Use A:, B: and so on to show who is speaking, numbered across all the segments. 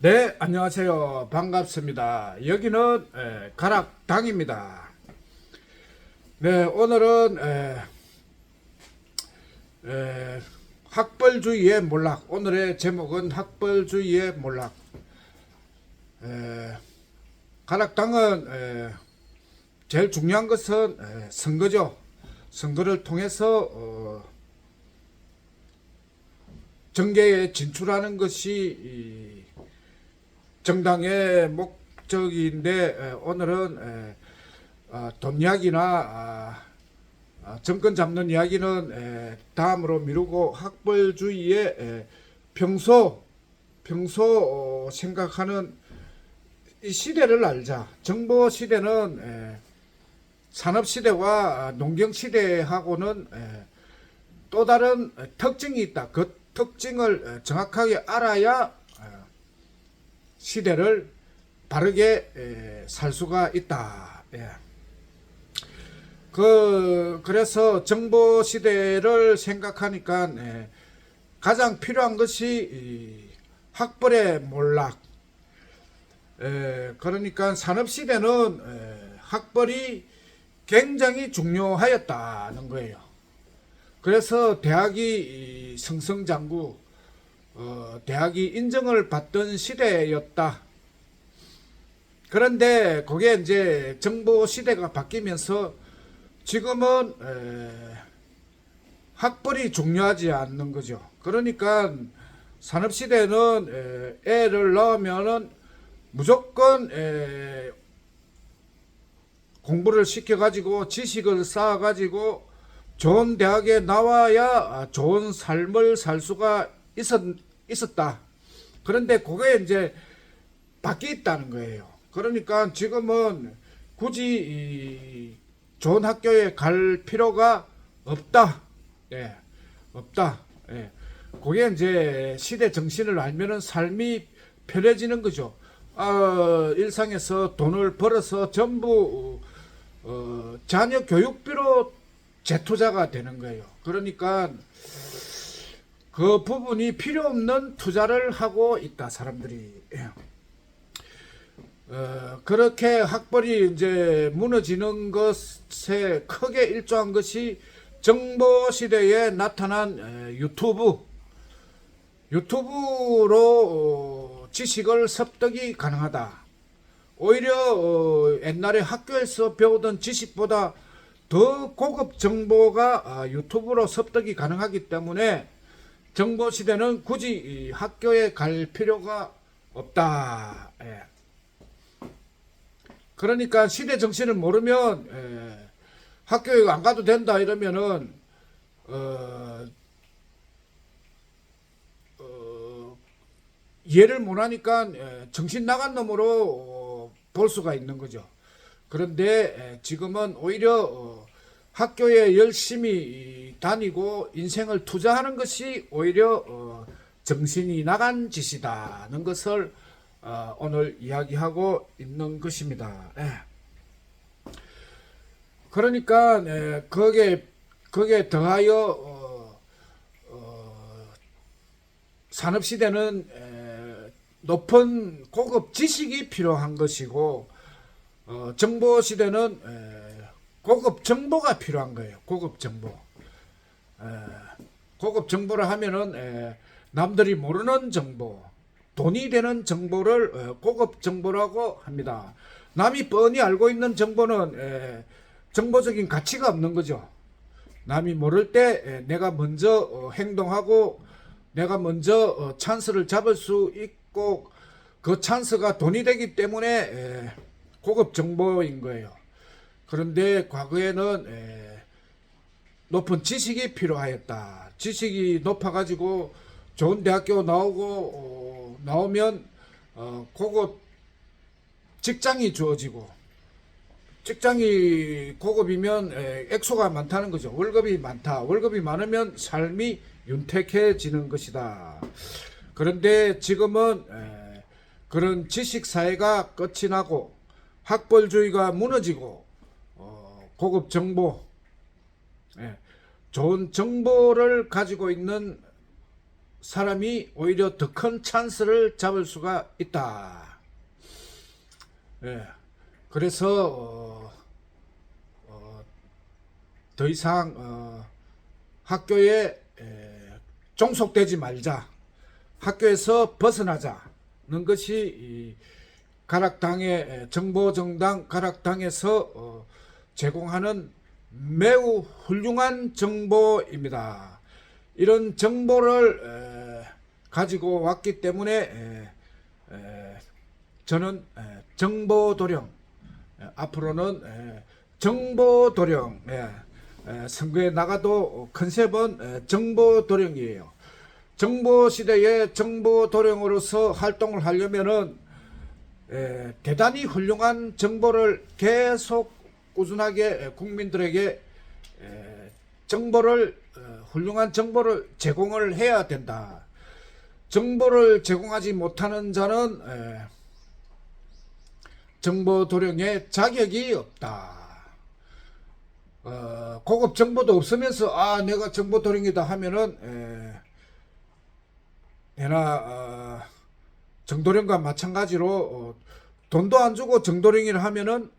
A: 네, 안녕하세요. 반갑습니다. 여기는 가락당입니다. 네, 오늘은 학벌주의의 몰락. 오늘의 제목은 학벌주의의 몰락. 에, 가락당은 제일 중요한 것은 선거죠. 선거를 통해서 정계에 진출하는 것이 정당의 목적인데, 오늘은 돈 이야기나 정권 잡는 이야기는 다음으로 미루고 학벌주의의 평소 생각하는 이 시대를 알자. 정보 시대는 산업 시대와 농경 시대하고는 또 다른 특징이 있다. 그 특징을 정확하게 알아야 시대를 바르게 살 수가 있다. 그래서 정보 시대를 생각하니까 가장 필요한 것이 학벌의 몰락. 그러니까 산업 시대는 학벌이 굉장히 중요하였다는 거예요. 그래서 대학이 승승장구, 대학이 인정을 받던 시대였다. 그런데 그게 이제 정보 시대가 바뀌면서 지금은 학벌이 중요하지 않는 거죠. 그러니까 산업 시대는 애를 낳으면은 무조건 공부를 시켜가지고 지식을 쌓아가지고 좋은 대학에 나와야 좋은 삶을 살 수가 있었다. 그런데 그게 이제 바뀌었다는 거예요. 그러니까 지금은 굳이 좋은 학교에 갈 필요가 없다. 없다. 그게 이제 시대 정신을 알면은 삶이 편해지는 거죠. 일상에서 돈을 벌어서 전부 자녀 교육비로 재투자가 되는 거예요. 그러니까 그 부분이 필요 없는 투자를 하고 있다, 사람들이. 그렇게 학벌이 이제 무너지는 것에 크게 일조한 것이 정보 시대에 나타난 유튜브로 지식을 습득이 가능하다. 오히려 옛날에 학교에서 배우던 지식보다 더 고급 정보가 유튜브로 습득이 가능하기 때문에 정보 시대는 굳이 학교에 갈 필요가 없다. 그러니까 시대 정신을 모르면 학교에 안 가도 된다 이러면은 이해를 못하니까 정신 나간 놈으로 볼 수가 있는 거죠. 그런데 지금은 오히려 학교에 열심히 다니고 인생을 투자하는 것이 오히려 정신이 나간 짓이다는 것을 오늘 이야기하고 있는 것입니다. 그러니까 거기에 더하여 산업시대는 높은 고급 지식이 필요한 것이고 정보시대는 고급 정보가 필요한 거예요. 고급 정보. 고급 정보를 하면은 남들이 모르는 정보, 돈이 되는 정보를 고급 정보라고 합니다. 남이 뻔히 알고 있는 정보는 정보적인 가치가 없는 거죠. 남이 모를 때 내가 먼저 행동하고 내가 먼저 찬스를 잡을 수 있고 그 찬스가 돈이 되기 때문에 고급 정보인 거예요. 그런데 과거에는 높은 지식이 필요하였다. 지식이 높아가지고 좋은 대학교 나오면 고급 직장이 주어지고 직장이 고급이면 액수가 많다는 거죠. 월급이 많다. 월급이 많으면 삶이 윤택해지는 것이다. 그런데 지금은 그런 지식사회가 끝이 나고 학벌주의가 무너지고 고급 정보, 좋은 정보를 가지고 있는 사람이 오히려 더 큰 찬스를 잡을 수가 있다. 예. 그래서 더 이상 학교에 종속되지 말자. 학교에서 벗어나자는 것이 이 가락당의 정보정당 가락당에서 제공하는 매우 훌륭한 정보입니다. 이런 정보를 가지고 왔기 때문에 저는 정보도령, 앞으로는 정보도령, 선거에 나가도 컨셉은 정보도령이에요. 정보시대의 정보도령으로서 활동을 하려면은 대단히 훌륭한 정보를 계속 꾸준하게 국민들에게 정보를 훌륭한 정보를 제공을 해야 된다. 정보를 제공하지 못하는 자는 정보도령의 자격이 없다. 고급 정보도 없으면서 내가 정보도령이다 하면은 내나 정도령과 마찬가지로 돈도 안 주고 정도령이라 하면은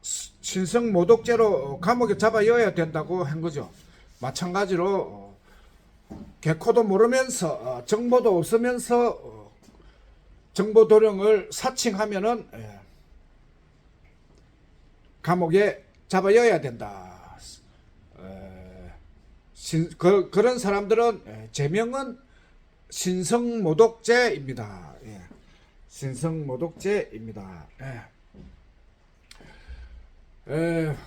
A: 신성 모독죄로 감옥에 잡아여야 된다고 한 거죠. 마찬가지로 개코도 모르면서 정보도 없으면서 정보도령을 사칭하면은 감옥에 잡아여야 된다. 그런 사람들은 제명은 신성모독죄입니다. 신성모독죄입니다.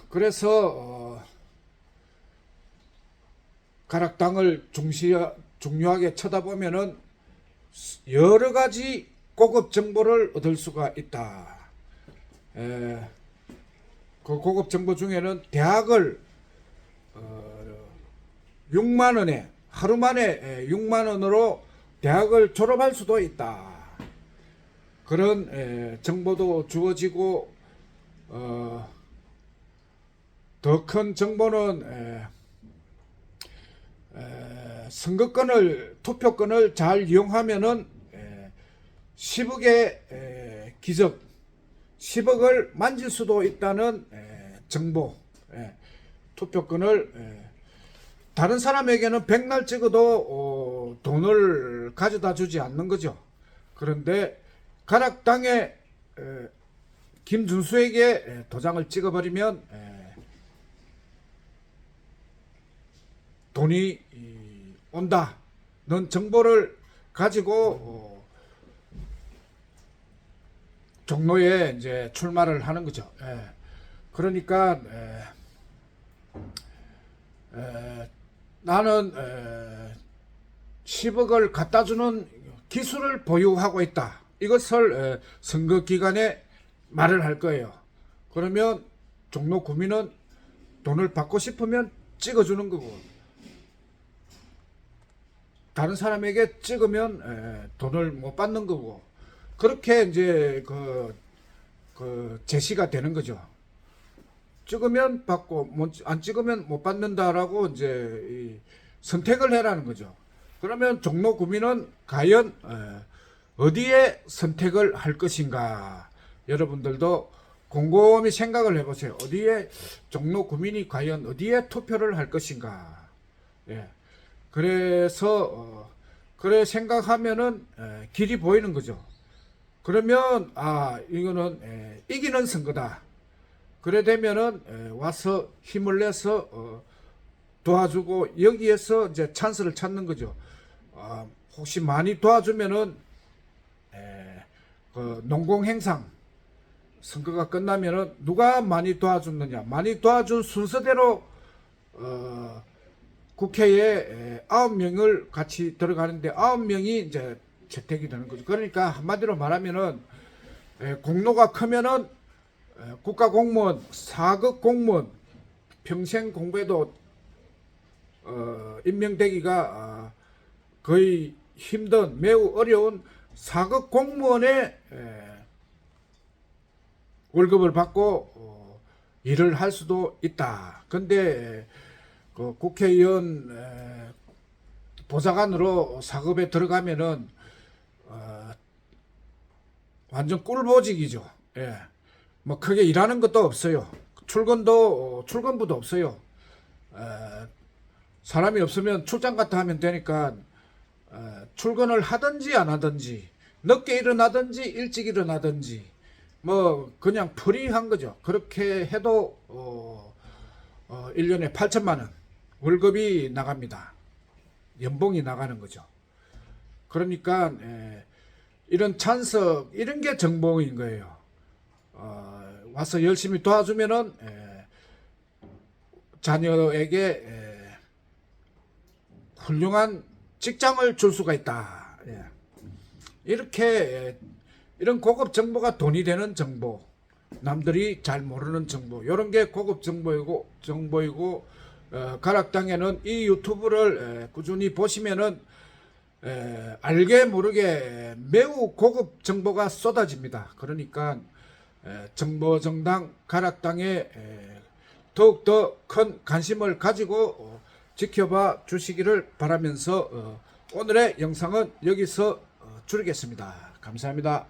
A: 그래서 가락당을 중요하게 쳐다보면은 여러 가지 고급 정보를 얻을 수가 있다. 그 고급 정보 중에는 대학을 6만 원에 하루 만에 6만 원으로 대학을 졸업할 수도 있다. 그런 정보도 주어지고 더 큰 정보는 선거권을 투표권을 잘 이용하면은 10억의 기적 10억을 만질 수도 있다는 정보. 투표권을 다른 사람에게는 백날 찍어도 돈을 가져다 주지 않는 거죠. 그런데 가락당의 김준수에게 도장을 찍어버리면 돈이 온다. 넌 정보를 가지고 종로에 이제 출마를 하는 거죠. 그러니까 나는 10억을 갖다 주는 기술을 보유하고 있다. 이것을 선거 기간에 말을 할 거예요. 그러면 종로 구민은 돈을 받고 싶으면 찍어주는 거고, 다른 사람에게 찍으면 돈을 못 받는 거고, 그렇게 이제 그 제시가 되는 거죠. 찍으면 받고 안 찍으면 못 받는다라고 이제 선택을 해라는 거죠. 그러면 종로 구민은 과연 어디에 선택을 할 것인가? 여러분들도 곰곰이 생각을 해보세요. 어디에 종로 구민이 과연 어디에 투표를 할 것인가? 그래서 그래 생각하면은 길이 보이는 거죠. 그러면 이거는 이기는 선거다. 그래 되면은 와서 힘을 내서 도와주고 여기에서 이제 찬스를 찾는 거죠. 혹시 많이 도와주면은 그 농공행상 선거가 끝나면은 누가 많이 도와줬느냐, 많이 도와준 순서대로 국회에 9명을 같이 들어가는데 9명이 이제 채택이 되는 거죠. 그러니까 한마디로 말하면은 공로가 크면은 국가공무원, 4급 공무원, 평생 공부해도 임명되기가 거의 힘든 매우 어려운 4급 공무원의 월급을 받고 일을 할 수도 있다. 근데 그 국회의원 보좌관으로 사급에 들어가면은 완전 꿀보직이죠. 예. 뭐 크게 일하는 것도 없어요. 출근부도 없어요. 사람이 없으면 출장 갔다 하면 되니까 출근을 하든지 안 하든지 늦게 일어나든지 일찍 일어나든지 뭐 그냥 프리한 거죠. 그렇게 해도 1년에 8천만 원 월급이 나갑니다. 연봉이 나가는 거죠. 그러니까 이런 찬석 이런 게 정봉인 거예요. 와서 열심히 도와주면은 자녀에게 훌륭한 직장을 줄 수가 있다. 예. 이렇게 이런 고급 정보가 돈이 되는 정보, 남들이 잘 모르는 정보, 이런 게 고급 정보이고 가락당에는 이 유튜브를 꾸준히 보시면은 알게 모르게 매우 고급 정보가 쏟아집니다. 그러니까 정보정당 가락당에 더욱더 큰 관심을 가지고 지켜봐 주시기를 바라면서 오늘의 영상은 여기서 줄이겠습니다. 감사합니다.